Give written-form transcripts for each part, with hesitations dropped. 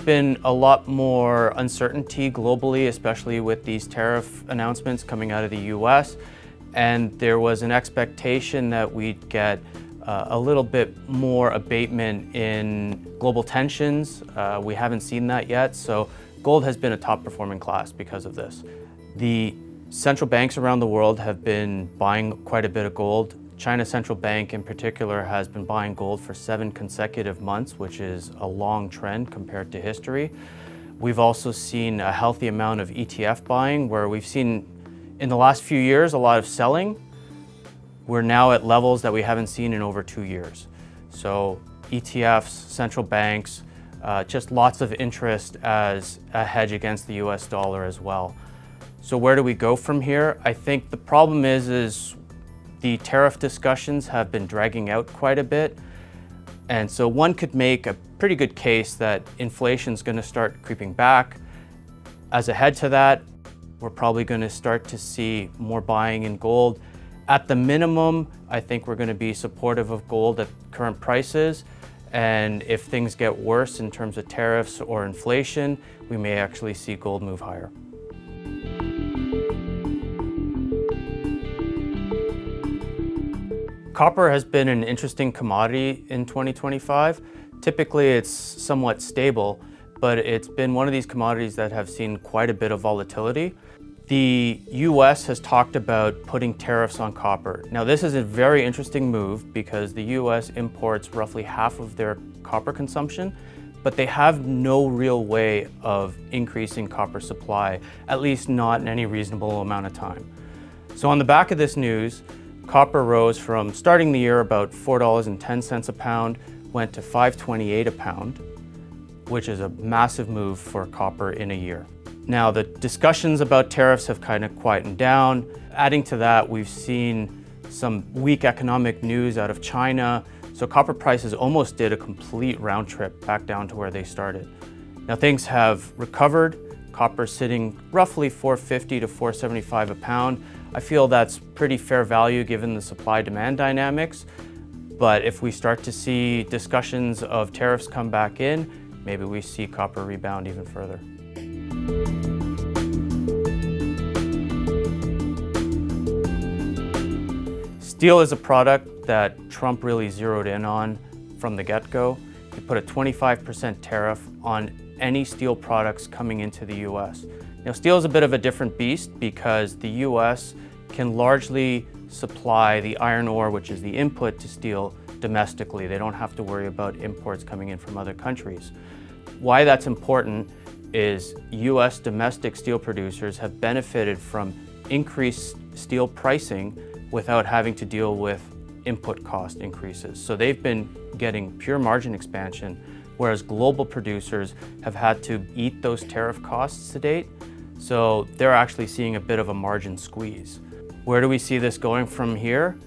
been a lot more uncertainty globally, especially with these tariff announcements coming out of the US. And there was an expectation that we'd get a little bit more abatement in global tensions. We haven't seen that yet, so gold has been a top performing class because of this. The central banks around the world have been buying quite a bit of gold. China Central Bank in particular has been buying gold for 7 consecutive months, which is a long trend compared to history. We've also seen a healthy amount of ETF buying, where we've seen in the last few years a lot of selling. We're now at levels that we haven't seen in over 2 years. So ETFs, central banks, just lots of interest as a hedge against the US dollar as well. So where do we go from here? I think the problem is the tariff discussions have been dragging out quite a bit. And so one could make a pretty good case that inflation's going to start creeping back. As a head to that, we're probably going to start to see more buying in gold. At the minimum, I think we're going to be supportive of gold at current prices. And if things get worse in terms of tariffs or inflation, we may actually see gold move higher. Copper has been an interesting commodity in 2025. Typically it's somewhat stable, but it's been one of these commodities that have seen quite a bit of volatility. The US has talked about putting tariffs on copper. Now this is a very interesting move because the US imports roughly half of their copper consumption, but they have no real way of increasing copper supply, at least not in any reasonable amount of time. So on the back of this news, copper rose from starting the year about $4.10 a pound, went to $5.28 a pound, which is a massive move for copper in a year. Now the discussions about tariffs have kind of quietened down. Adding to that, we've seen some weak economic news out of China. So copper prices almost did a complete round trip back down to where they started. Now things have recovered. Copper's sitting roughly $4.50 to $4.75 a pound. I feel that's pretty fair value given the supply-demand dynamics. But if we start to see discussions of tariffs come back in, maybe we see copper rebound even further. Steel is a product that Trump really zeroed in on from the get-go. He put a 25% tariff on any steel products coming into the US. Now, steel is a bit of a different beast because the US can largely supply the iron ore, which is the input to steel, domestically. They don't have to worry about imports coming in from other countries. Why that's important is US domestic steel producers have benefited from increased steel pricing without having to deal with input cost increases. So they've been getting pure margin expansion, whereas global producers have had to eat those tariff costs to date. So they're actually seeing a bit of a margin squeeze. Where do we see this going from here?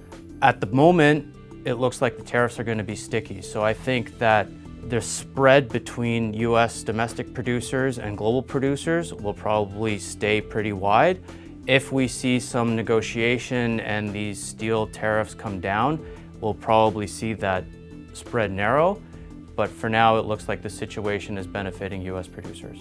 At the moment, it looks like the tariffs are going to be sticky. So I think that the spread between US domestic producers and global producers will probably stay pretty wide. If we see some negotiation and these steel tariffs come down, we'll probably see that spread narrow. But for now, it looks like the situation is benefiting US producers.